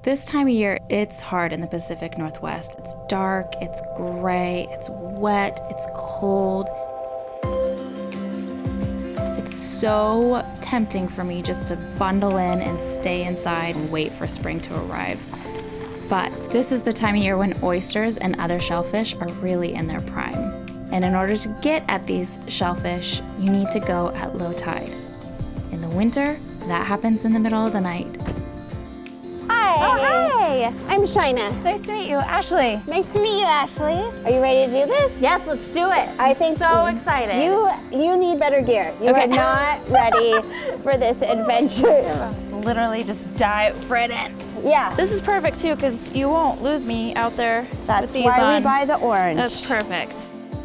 This time of year, it's hard in the Pacific Northwest. It's dark, it's gray, it's wet, it's cold. It's so tempting for me just to bundle in and stay inside and wait for spring to arrive. But this is the time of year when oysters and other shellfish are really in their prime. And in order to get at these shellfish, you need to go at low tide. In the winter, that happens in the middle of the night. Hi. Oh, hi. I'm Shina. Nice to meet you, Ashley. Nice to meet you, Ashley. Are you ready to do this? Yes, let's do it. I think so excited. You need better gear. You are not ready for this adventure. Literally just dive right in. Yeah. This is perfect too, because you won't lose me out there. That's with these why on. we buy the orange. That's perfect.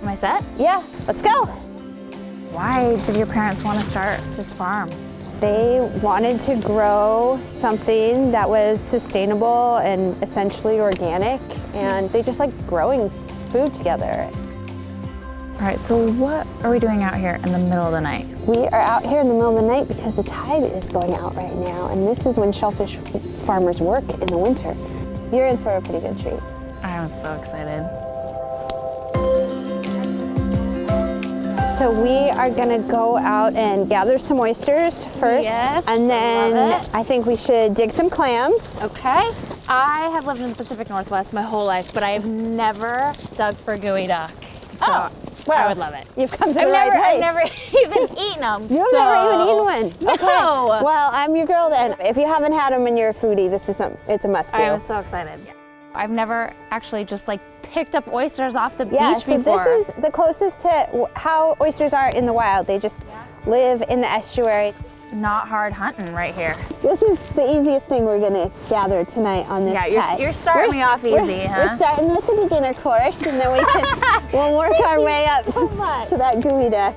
Am I set? Yeah, let's go. Why did your parents want to start this farm? They wanted to grow something that was sustainable and essentially organic, and they just like growing food together. All right, so what are we doing out here in the middle of the night? We are out here in the middle of the night because the tide is going out right now, and this is when shellfish farmers work in the winter. You're in for a pretty good treat. I'm so excited. So we are gonna go out and gather some oysters first, Yes, and then love it. I think we should dig some clams. Okay. I have lived in the Pacific Northwest my whole life, but I have never dug for geoduck. So well, I would love it. You've come to the right place. I've never even eaten them. You've never even eaten one? Okay. No. Well, I'm your girl then. If you haven't had them and you're a foodie, it's a must do. I was so excited. I've never actually just like picked up oysters off the Yeah, beach so before. this is the closest to how oysters are in the wild. They just live in the estuary. Not hard hunting right here. This is the easiest thing we're gonna gather tonight on this tide. You're starting me off easy, huh? We're starting with the beginner course, and then we'll work our way up to that geoduck.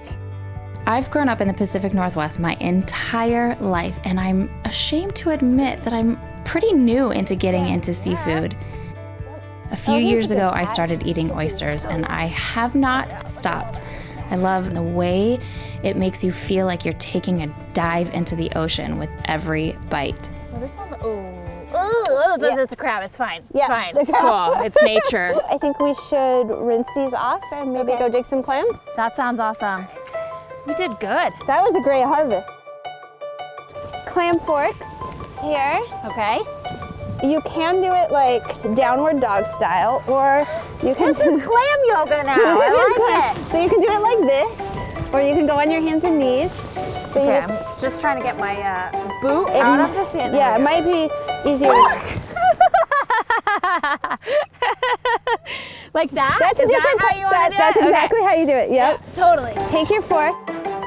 I've grown up in the Pacific Northwest my entire life, and I'm ashamed to admit that I'm pretty new into getting into seafood. A few years ago, I started eating oysters, and I have not stopped. I love the way it makes you feel like you're taking a dive into the ocean with every bite. Well, this one, it's a crab. It's fine. It's Yeah, fine. the It's cool. It's nature. I think we should rinse these off and maybe go dig some clams. That sounds awesome. We did good. That was a great harvest. Clam forks here. Okay. You can do it like downward dog style, or you can This is clam yoga now. I like it. So you can do it like this, or you can go on your hands and knees. But you Okay, just, I'm just trying to get my boot out of the sand. yeah, it might be easier. Like that? That's a Is different. that how you want to do That's it? Okay. exactly how you do it. Yep. Yeah, totally. Take your fork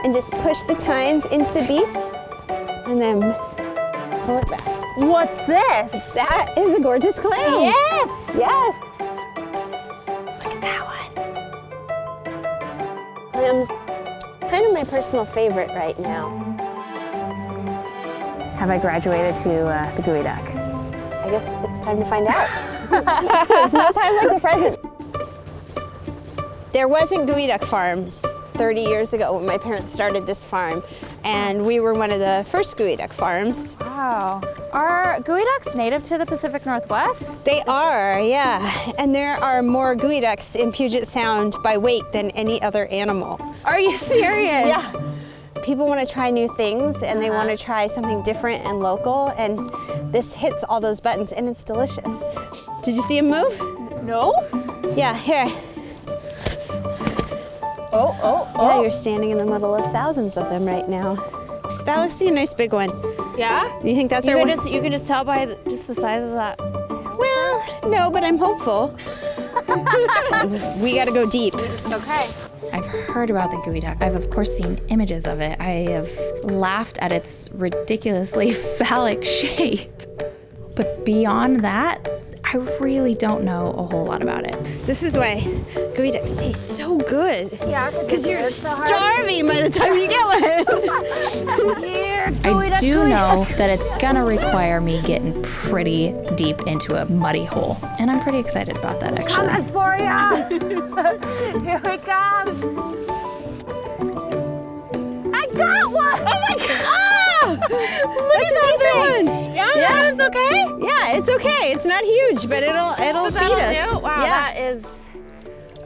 and just push the tines into the beach, and then pull it back. What's this? That is a gorgeous clam. Yes! Yes. Look at that one. Clams, kind of my personal favorite right now. Have I graduated to the geoduck? I guess it's time to find out. There's no time like the present. There wasn't geoduck farms 30 years ago when my parents started this farm, and we were one of the first geoduck farms. Wow. Are geoducks native to the Pacific Northwest? They are, yeah. And there are more geoducks in Puget Sound by weight than any other animal. Are you serious? Yeah. People want to try new things, and they want to try something different and local, and this hits all those buttons, and it's delicious. Did you see him move? No. Yeah, here. Oh. Yeah, you're standing in the middle of thousands of them right now. That looks like a nice big one. Yeah? You think that's You our can one? just tell by just the size of that. Well, no, but I'm hopeful. We gotta go deep. Okay. I've heard about the geoduck. I've of course seen images of it. I have laughed at its ridiculously phallic shape. But beyond that, I really don't know a whole lot about it. This is why geoducks taste so good. Yeah, Because you're starving by the time you get one. I do know that it's gonna require me getting pretty deep into a muddy hole. And I'm pretty excited about that, actually. Coming for ya! Here we come! I got one! Oh my god! Ah! That's a decent one. Yeah, that was okay? Yeah, it's okay. It's not huge, but it'll feed us. Wow, yeah. that is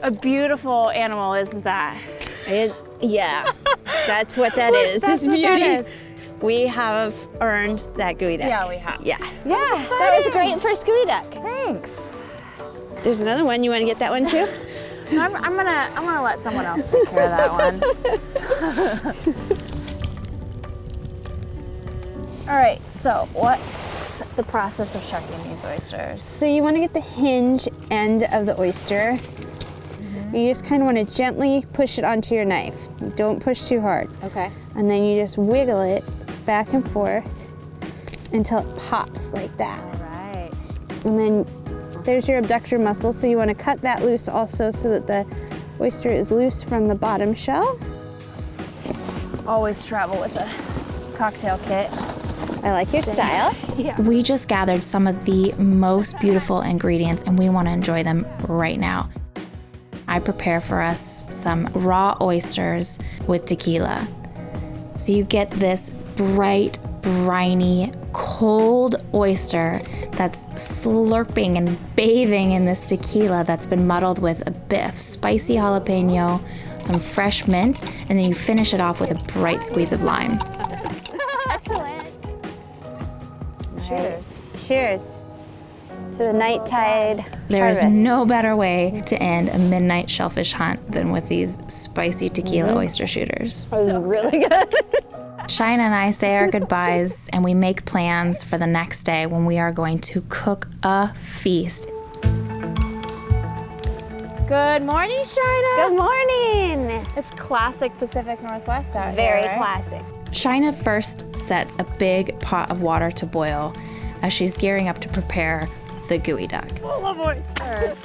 a beautiful animal, isn't that? Yeah, that's what that is. That's It's what beauty. that is. We have earned that Geoduck. Yeah, we have. Yeah. Yeah, that was a great first Geoduck. Thanks. There's another one. You want to get that one too? I'm gonna let someone else take care of that one. All right. So what's the process of shucking these oysters? So you want to get the hinge end of the oyster. You just kind of want to gently push it onto your knife. Don't push too hard. Okay. And then you just wiggle it back and forth until it pops like that. All right. And then there's your abductor muscle. So you want to cut that loose also so that the oyster is loose from the bottom shell. Always travel with a cocktail kit. I like your style. Yeah. We just gathered some of the most beautiful ingredients and we want to enjoy them right now. I prepare for us some raw oysters with tequila. So you get this bright, briny, cold oyster that's slurping and bathing in this tequila that's been muddled with a bit of spicy jalapeno, some fresh mint, and then you finish it off with a bright squeeze of lime. Excellent. Cheers. Cheers to the night tide. There is harvest. no better way to end a midnight shellfish hunt than with these spicy tequila oyster shooters. That was really good. Shina and I say our goodbyes and we make plans for the next day when we are going to cook a feast. Good morning, Shina. Good morning. It's classic Pacific Northwest out Very here, right? classic. Shina first sets a big pot of water to boil as she's gearing up to prepare the Geoduck. Full of oysters.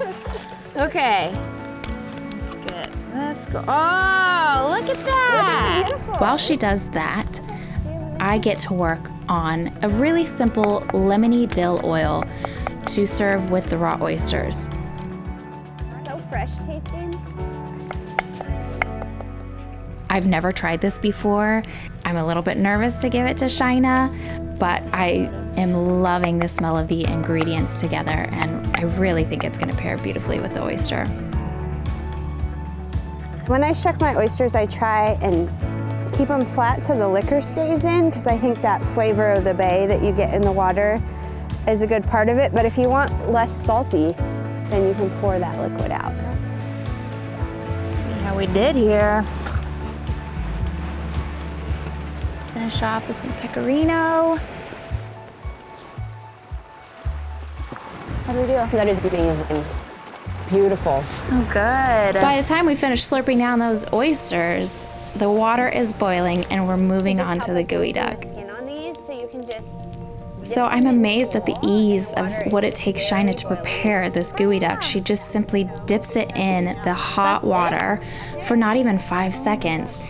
Okay. Let's get. Let's go. Oh, look at that. Beautiful. While she does that, I get to work on a really simple lemony dill oil to serve with the raw oysters. So fresh tasting. I've never tried this before. I'm a little bit nervous to give it to Shina, but I am loving the smell of the ingredients together, and I really think it's gonna pair beautifully with the oyster. When I shuck my oysters, I try and keep them flat so the liquor stays in, because I think that flavor of the bay that you get in the water is a good part of it. But if you want less salty, then you can pour that liquid out. See how we did here. Finish off with some pecorino. How do we do? That is amazing. Beautiful. Oh, good. By the time we finish slurping down those oysters, the water is boiling and we're moving on to the Geoduck. Skin on these, so you can just. So I'm amazed at the ease of what it takes Shina to prepare this Geoduck. She just simply dips it in the hot water for not even 5 seconds.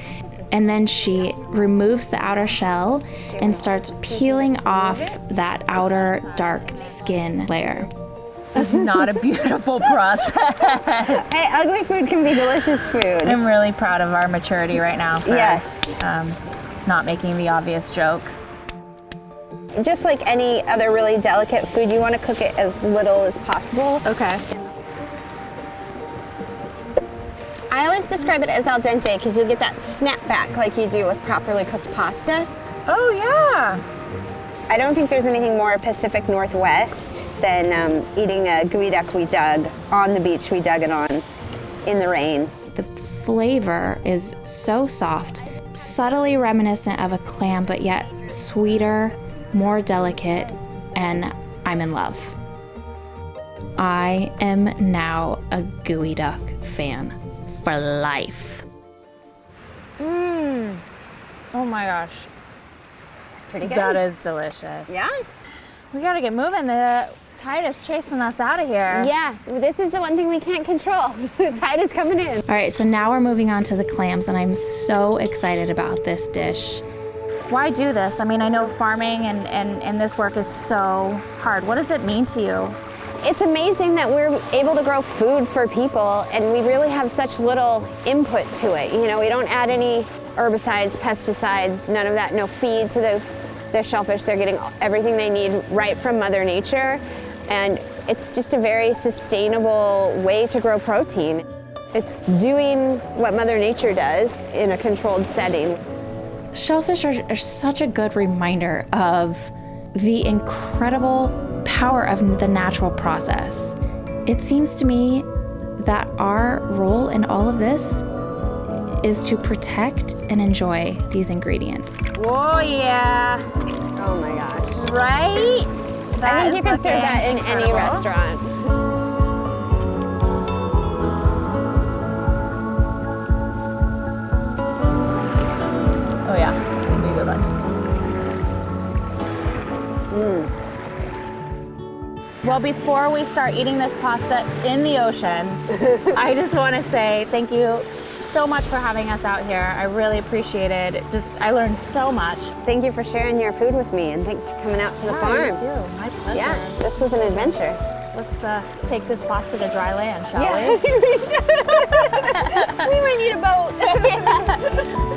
And then she removes the outer shell and starts peeling off that outer dark skin layer. That's not a beautiful process. Hey, ugly food can be delicious food. I'm really proud of our maturity right now for Yes. not making the obvious jokes. Just like any other really delicate food, you want to cook it as little as possible. Okay. I always describe it as al dente because you'll get that snap back like you do with properly cooked pasta. Oh, yeah. I don't think there's anything more Pacific Northwest than eating a Geoduck we dug on the beach we dug it on in the rain. The flavor is so soft, subtly reminiscent of a clam, but yet sweeter, more delicate, and I'm in love. I am now a Geoduck fan for life. Oh my gosh. Pretty good. That is delicious. Yeah? We gotta get moving. The tide is chasing us out of here. Yeah, this is the one thing we can't control. The tide is coming in. All right, so now we're moving on to the clams, and I'm so excited about this dish. Why do this? I mean, I know farming and this work is so hard. What does it mean to you? It's amazing that we're able to grow food for people, and we really have such little input to it. You know, we don't add any herbicides, pesticides, none of that, no feed to the the shellfish. They're getting everything they need right from Mother Nature. And it's just a very sustainable way to grow protein. It's doing what Mother Nature does in a controlled setting. Shellfish are such a good reminder of the incredible power of the natural process. It seems to me that our role in all of this is to protect and enjoy these ingredients. Oh yeah. Oh my gosh. Right? I think you could serve that in any restaurant. Oh yeah, it's gonna be a good one. Well, before we start eating this pasta in the ocean, I just want to say thank you so much for having us out here. I really appreciate it. I learned so much. Thank you for sharing your food with me, and thanks for coming out to the farm. You too. My pleasure. Yeah, this was an adventure. Let's take this pasta to dry land, shall Yeah, we? we should. We might need a boat. Yeah.